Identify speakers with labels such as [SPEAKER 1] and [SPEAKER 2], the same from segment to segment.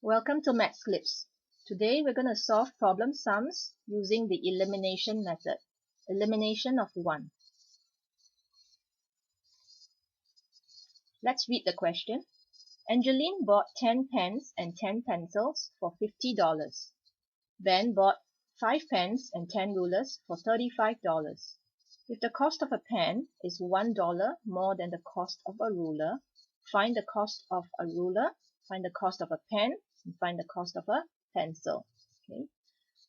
[SPEAKER 1] Welcome to Maths Clips. Today we're going to solve problem sums using the elimination method. Elimination of 1. Let's read the question. Angeline bought 10 pens and 10 pencils for $50. Ben bought 5 pens and 10 rulers for $35. If the cost of a pen is $1 more than the cost of a ruler, find the cost of a ruler, find the cost of a pen, and find the cost of a pencil. Okay.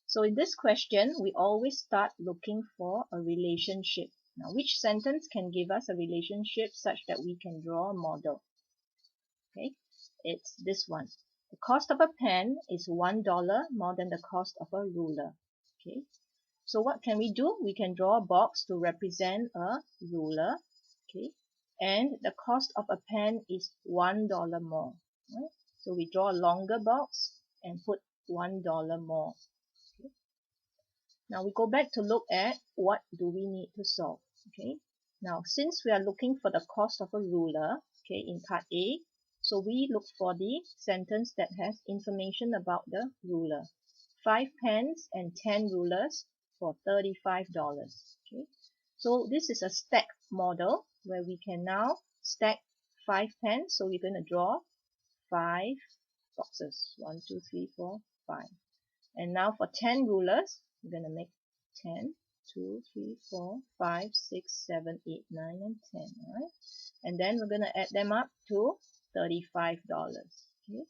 [SPEAKER 1] So in this question, we always start looking for a relationship. Now, which sentence can give us a relationship such that we can draw a model? Okay, it's this one. The cost of a pen is $1 more than the cost of a ruler. Okay, so what can we do? We can draw a box to represent a ruler. Okay, and the cost of a pen is $1 more. Right? So we draw a longer box and put $1 more. Okay. Now we go back to look at what do we need to solve. Okay. Now since we are looking for the cost of a ruler, okay, in part A, so we look for the sentence that has information about the ruler. 5 pens and 10 rulers for $35. Okay. So this is a stack model where we can now stack 5 pens. So we're going to draw 5 boxes. 1, 2, 3, 4, 5. And now for 10 rulers, we're going to make 10, 2, 3, 4, 5, 6, 7, 8, 9, and 10. Alright? And then we're going to add them up to $35. Okay?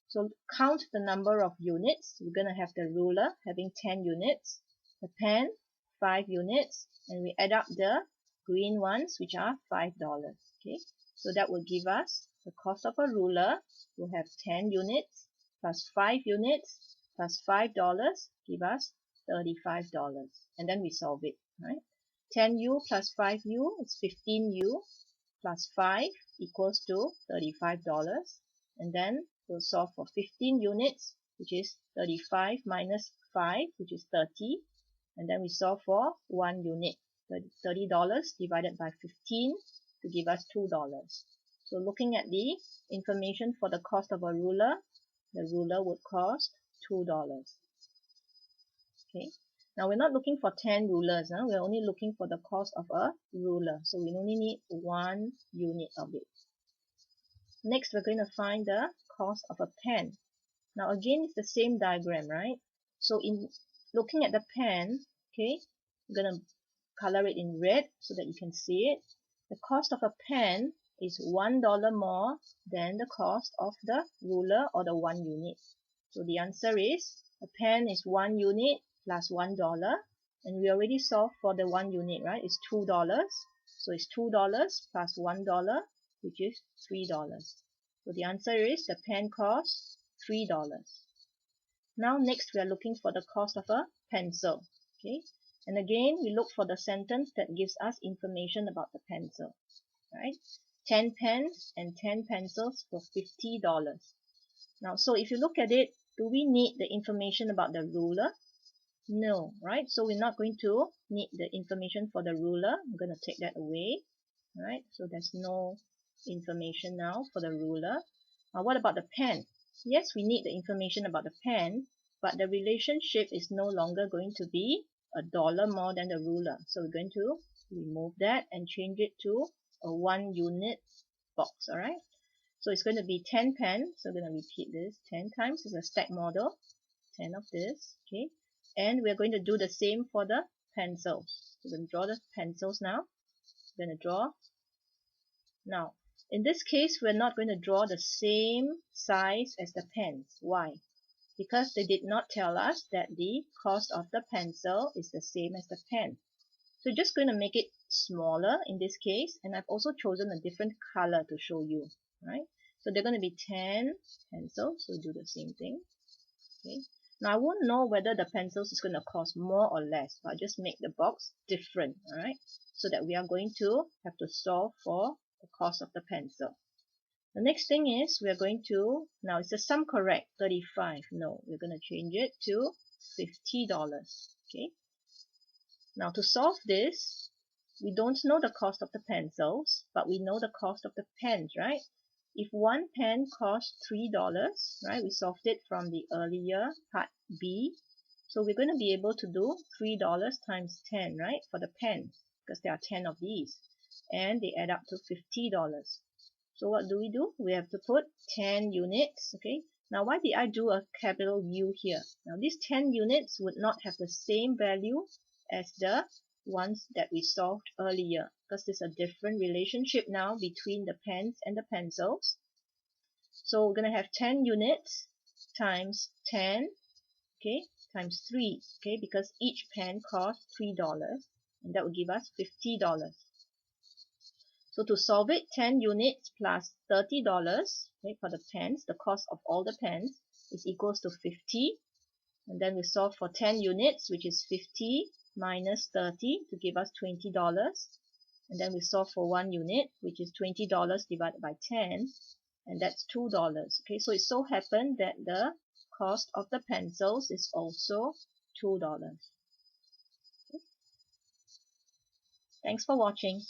[SPEAKER 1] So count the number of units. We're going to have the ruler having 10 units, the pen 5 units, and we add up the green ones, which are $5. Okay? So that will give us the cost of a ruler. We'll have 10 units plus 5 units plus $5 give us $35. And then we solve it. Right? 10u plus 5u is 15u plus 5 equals to $35. And then we'll solve for 15 units, which is 35 minus 5, which is 30. And then we solve for 1 unit, $30 divided by 15 to give us $2. So looking at the information for the cost of a ruler, the ruler would cost $2. Okay. Now we're not looking for 10 rulers. We're only looking for the cost of a ruler. So we only need 1 unit of it. Next, we're going to find the cost of a pen. Now again, it's the same diagram, right? So in looking at the pen, okay, I'm going to color it in red so that you can see it. The cost of a pen is $1 more than the cost of the ruler or the 1 unit. So the answer is a pen is 1 unit plus $1, and we already solved for the 1 unit, right? It's $2. So it's $2 plus $1, which is $3. So the answer is the pen costs $3. Now next we are looking for the cost of a pencil. Okay, and again we look for the sentence that gives us information about the pencil. Right? 10 pens and 10 pencils for $50. Now, so if you look at it, do we need the information about the ruler? No, right? So we're not going to need the information for the ruler. I'm going to take that away. Right? So there's no information now for the ruler. Now, what about the pen? Yes, we need the information about the pen, but the relationship is no longer going to be $1 more than the ruler. So we're going to remove that and change it to a 1 unit box. Alright, so it's going to be 10 pens. So I'm going to repeat this 10 times. It's a stack model, 10 of this. Okay, and we're going to do the same for the pencils. So we're going to draw the pencils now. We're going to draw. Now in this case, we're not going to draw the same size as the pens. Why? Because they did not tell us that the cost of the pencil is the same as the pen. So just going to make it smaller in this case, and I've also chosen a different color to show you. Right? So they're going to be 10 pencils, so do the same thing. Okay. Now I won't know whether the pencils is going to cost more or less, but I'll just make the box different, alright? So that we are going to have to solve for the cost of the pencil. The next thing is we're going to, now is the sum correct? 35. No, we're going to change it to $50. Okay. Now to solve this, we don't know the cost of the pencils, but we know the cost of the pens, right? if one pen costs $3, right, we solved it from the earlier part B. So we're going to be able to do $3 times 10, right, for the pen, because there are 10 of these. And they add up to $50. So what do? We have to put 10 units, okay? Now why did I do a capital U here? Now these 10 units would not have the same value as the ones that we solved earlier, because there's a different relationship now between the pens and the pencils. So we're going to have 10 units times 10, okay, times 3, okay, because each pen costs $3, and that will give us $50. So to solve it, 10 units plus $30, okay, for the pens, the cost of all the pens is equals to 50. And then we solve for 10 units, which is 50 minus 30 to give us $20. And then we solve for 1 unit, which is $20 divided by 10, and that's $2. Okay, so it so happened that the cost of the pencils is also $2. Okay. Thanks for watching.